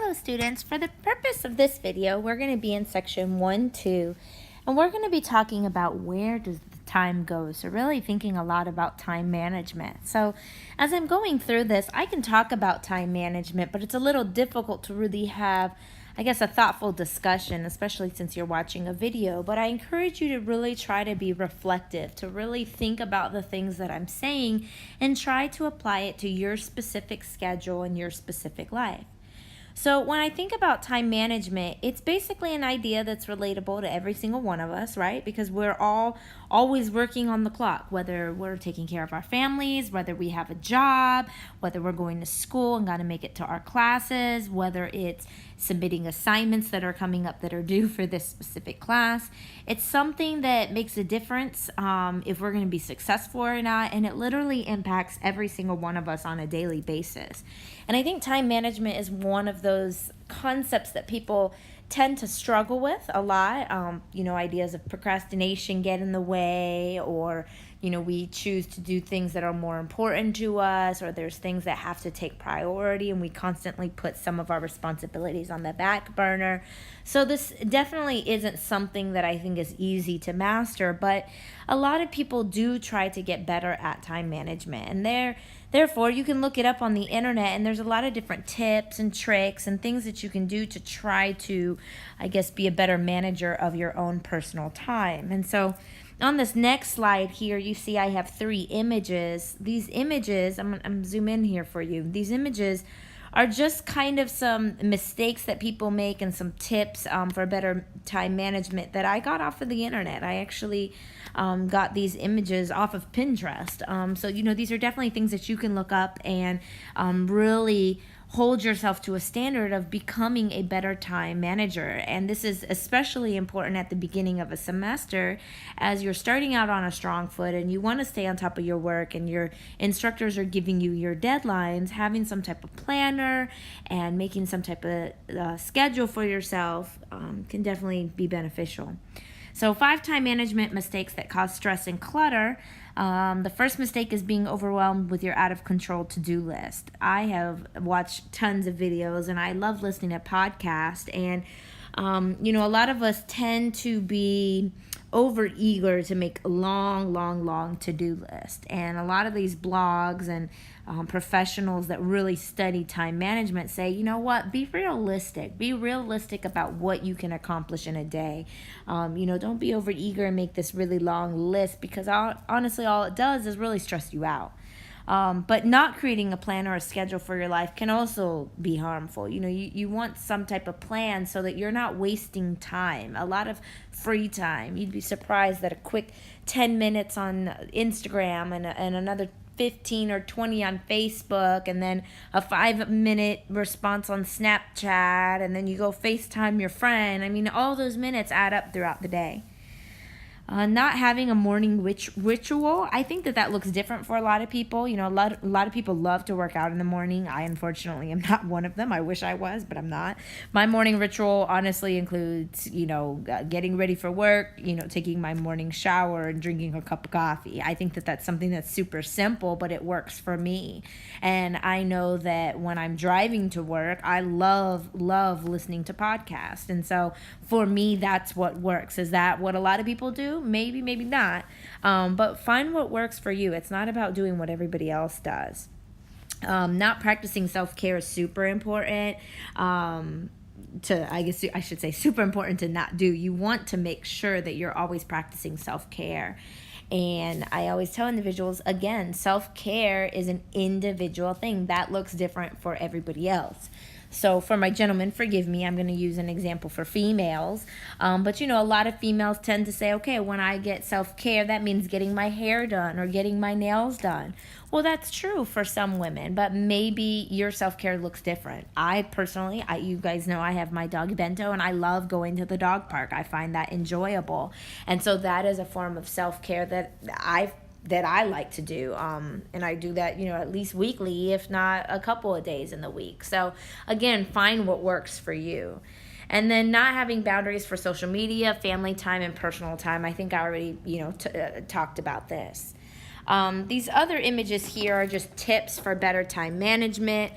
Hello students, for the purpose of this video, we're going to be in section 1, 2, and we're going to be talking about where does the time go. So really thinking a lot about time management. So as I'm going through this, I can talk about time management, but it's a little difficult to really have, I guess, a thoughtful discussion, especially since you're watching a video. But I encourage you to really try to be reflective, to really think about the things that I'm saying and try to apply it to your specific schedule and your specific life. So when I think about time management, it's basically an idea that's relatable to every single one of us, right? Because we're all always working on the clock, whether we're taking care of our families, whether we have a job, whether we're going to school and got to make it to our classes, whether it's submitting assignments that are coming up that are due for this specific class. It's something that makes a difference if we're going to be successful or not, and it literally impacts every single one of us on a daily basis. And I think time management is one of those concepts that people tend to struggle with a lot. Ideas of procrastination get in the way, or we choose to do things that are more important to us, or there's things that have to take priority and we constantly put some of our responsibilities on the back burner. So this definitely isn't something that I think is easy to master, but a lot of people do try to get better at time management, and therefore you can look it up on the internet, and there's a lot of different tips and tricks and things that you can do to try to, I guess, be a better manager of your own personal time. And so on this next slide here, you see I have 3 images. These images, I'm zoom in here for you. These images are just kind of some mistakes that people make and some tips for better time management that I got off of the internet. I actually got these images off of Pinterest. So these are definitely things that you can look up and really hold yourself to a standard of becoming a better time manager. And this is especially important at the beginning of a semester as you're starting out on a strong foot and you want to stay on top of your work and your instructors are giving you your deadlines. Having some type of planner and making some type of schedule for yourself can definitely be beneficial. So 5 time management mistakes that cause stress and clutter. The first mistake is being overwhelmed with your out of control to-do list. I have watched tons of videos and I love listening to podcasts, and a lot of us tend to be over eager to make a long to-do list. And a lot of these blogs and professionals that really study time management say, be realistic about what you can accomplish in a day. Don't be over eager and make this really long list, because honestly all it does is really stress you out. But not creating a plan or a schedule for your life can also be harmful. You want some type of plan so that you're not wasting time, a lot of free time. You'd be surprised that a quick 10 minutes on Instagram and another 15 or 20 on Facebook, and then a 5-minute response on Snapchat, and then you go FaceTime your friend. All those minutes add up throughout the day. Not having a morning ritual. I think that looks different for a lot of people. A lot of people love to work out in the morning. I unfortunately am not one of them. I wish I was, but I'm not. My morning ritual honestly includes, getting ready for work, taking my morning shower and drinking a cup of coffee. I think that that's something that's super simple, but it works for me. And I know that when I'm driving to work, I love listening to podcasts. And so for me, that's what works. Is that what a lot of people do? Maybe not. But find what works for you. It's not about doing what everybody else does. Not practicing self-care is super important. I guess I should say super important to not do. You want to make sure that you're always practicing self-care. And I always tell individuals, again, self-care is an individual thing that looks different for everybody else. So for my gentlemen, forgive me, I'm going to use an example for females. But a lot of females tend to say, okay, when I get self-care, that means getting my hair done or getting my nails done. Well, that's true for some women, but maybe your self-care looks different. I personally, you guys know I have my dog Bento, and I love going to the dog park. I find that enjoyable. And so that is a form of self-care that I like to do, and I do that, at least weekly, if not a couple of days in the week. So again, find what works for you. And then not having boundaries for social media, family time, and personal time. I think I already, talked about this. These other images here are just tips for better time management.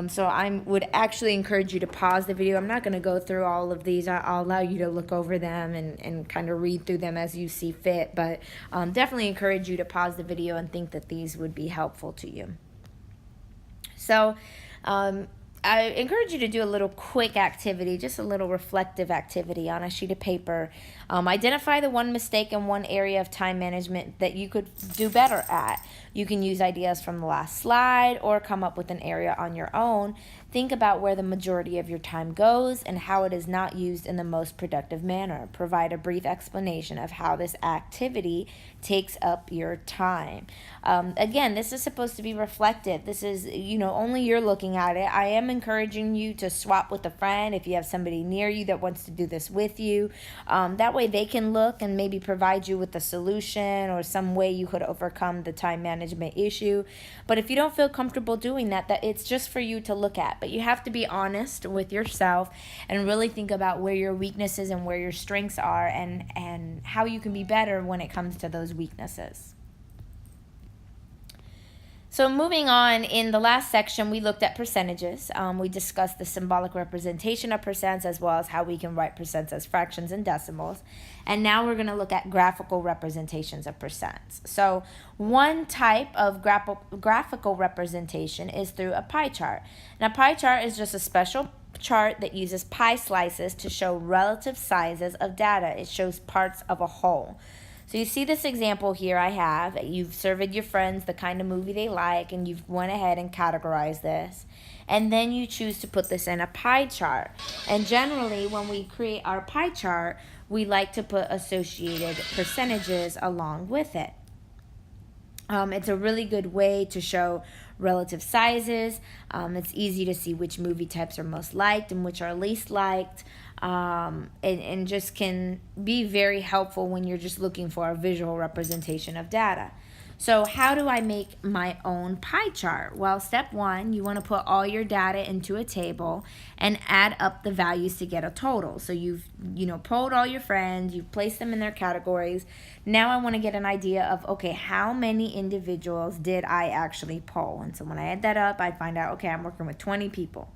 So I would actually encourage you to pause the video. I'm not going to go through all of these. I'll allow you to look over them and kind of read through them as you see fit. But definitely encourage you to pause the video and think that these would be helpful to you. So I encourage you to do a little quick activity, just a little reflective activity on a sheet of paper. Identify the one mistake in one area of time management that you could do better at. You can use ideas from the last slide or come up with an area on your own. Think about where the majority of your time goes and how it is not used in the most productive manner. Provide a brief explanation of how this activity takes up your time. Again, this is supposed to be reflective. This is, only you're looking at it. I am encouraging you to swap with a friend if you have somebody near you that wants to do this with you. That way they can look and maybe provide you with a solution or some way you could overcome the time management issue. But if you don't feel comfortable doing that it's just for you to look at. But you have to be honest with yourself and really think about where your weaknesses and where your strengths are and how you can be better when it comes to those weaknesses. So moving on, in the last section, we looked at percentages. We discussed the symbolic representation of percents as well as how we can write percents as fractions and decimals. And now we're going to look at graphical representations of percents. So one type of graphical representation is through a pie chart. Now, a pie chart is just a special chart that uses pie slices to show relative sizes of data. It shows parts of a whole. So you see this example here I have. You've surveyed your friends the kind of movie they like, and you've went ahead and categorized this. And then you choose to put this in a pie chart. And generally, when we create our pie chart, we like to put associated percentages along with it. It's a really good way to show relative sizes. It's easy to see which movie types are most liked and which are least liked. And just can be very helpful when you're just looking for a visual representation of data. So how do I make my own pie chart? Well, step one, you want to put all your data into a table and add up the values to get a total. So you've polled all your friends, you've placed them in their categories. Now I want to get an idea of, okay, how many individuals did I actually poll? And so when I add that up, I find out, okay, I'm working with 20 people.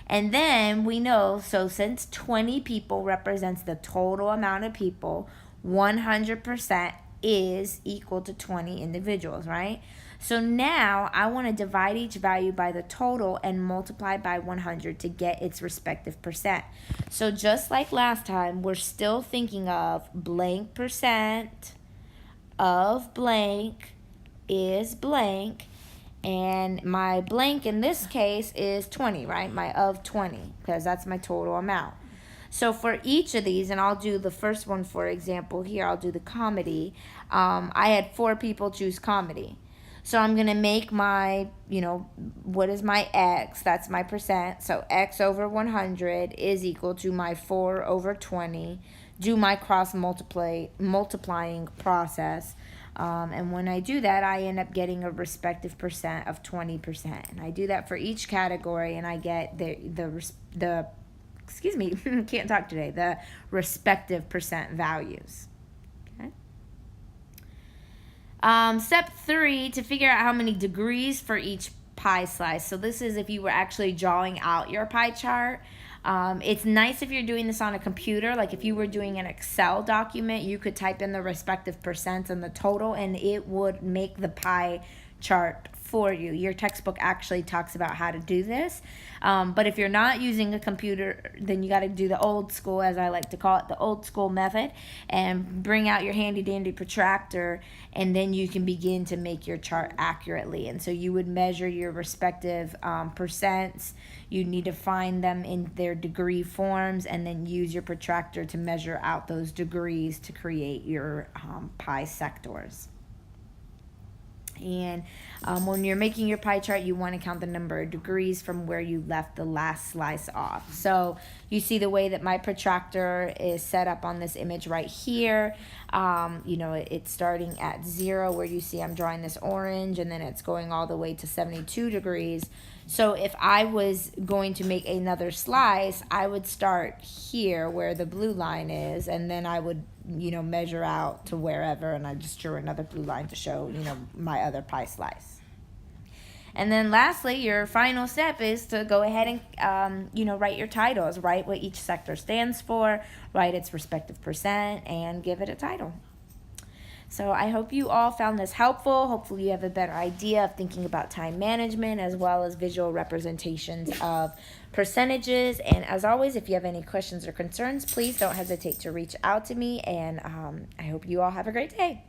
And then we know, so since 20 people represents the total amount of people, 100% is equal to 20 individuals, right? So now I want to divide each value by the total and multiply by 100 to get its respective percent. So just like last time, we're still thinking of blank percent of blank is blank. And my blank in this case is 20, right? My of 20, because that's my total amount. So for each of these, and I'll do the first one, for example, here, I'll do the comedy. I had 4 people choose comedy. So I'm going to make my, what is my x? That's my percent. So x over 100 is equal to my 4 over 20. Do my cross multiplying process. And when I do that, I end up getting a respective percent of 20%. And I do that for each category, and I get the can't talk today, the respective percent values. Okay. Step 3, to figure out how many degrees for each pie slice. So this is if you were actually drawing out your pie chart. It's nice if you're doing this on a computer. Like if you were doing an Excel document, you could type in the respective percents and the total, and it would make the pie chart for you. Your textbook actually talks about how to do this. But if you're not using a computer, then you got to do the old school, as I like to call it, the old school method, and bring out your handy dandy protractor, and then you can begin to make your chart accurately. And so you would measure your respective percents. You need to find them in their degree forms, and then use your protractor to measure out those degrees to create your pie sectors. And when you're making your pie chart, you want to count the number of degrees from where you left the last slice off. So you see the way that my protractor is set up on this image right here. It's starting at 0, where you see I'm drawing this orange, and then it's going all the way to 72 degrees. So if I was going to make another slice, I would start here where the blue line is, and then I would measure out to wherever, and I just drew another blue line to show, my other pie slice. And then lastly, your final step is to go ahead and, write your titles. Write what each sector stands for, write its respective percent, and give it a title. So I hope you all found this helpful. Hopefully you have a better idea of thinking about time management as well as visual representations of percentages. And as always, if you have any questions or concerns, please don't hesitate to reach out to me. And I hope you all have a great day.